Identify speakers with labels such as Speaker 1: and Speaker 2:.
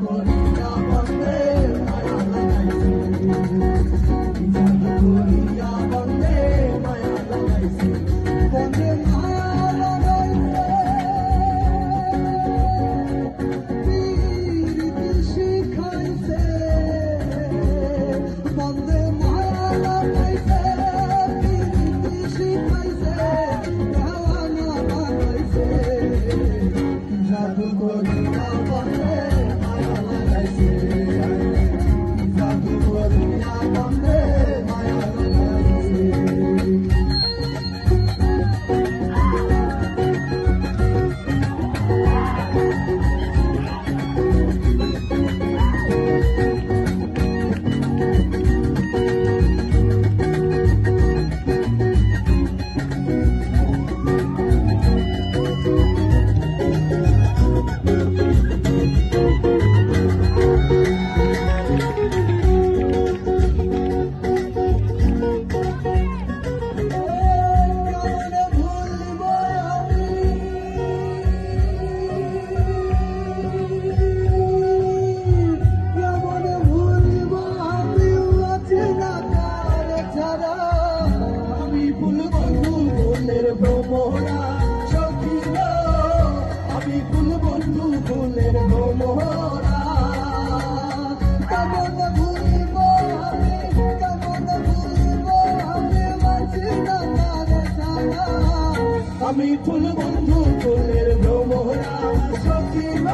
Speaker 1: করিয়া বন্দে মায়া লাগাইছে জাদু করিয়া বন্দে মায়া লাগাইছে বন্দে মায়া লাগাইছে পীরিতি শিখাইছে বন্দে মায়া লাগাইছে পীরিতি শিখাইছে দেওয়ানা বানাইছে জাদু করিয়া বন্দে মায়া লাগাইছে জাদু করিয়া বন্দে মায়া লাগাইছে ভ্রমরা সখিল আমি ফুল বন্ধু ফুলের ভ্রমরা কেমন ভুলিব আমি বাঁচি না তারে ছাড়া আমি ফুল বন্ধু ফুলের ভ্রমরা সখিল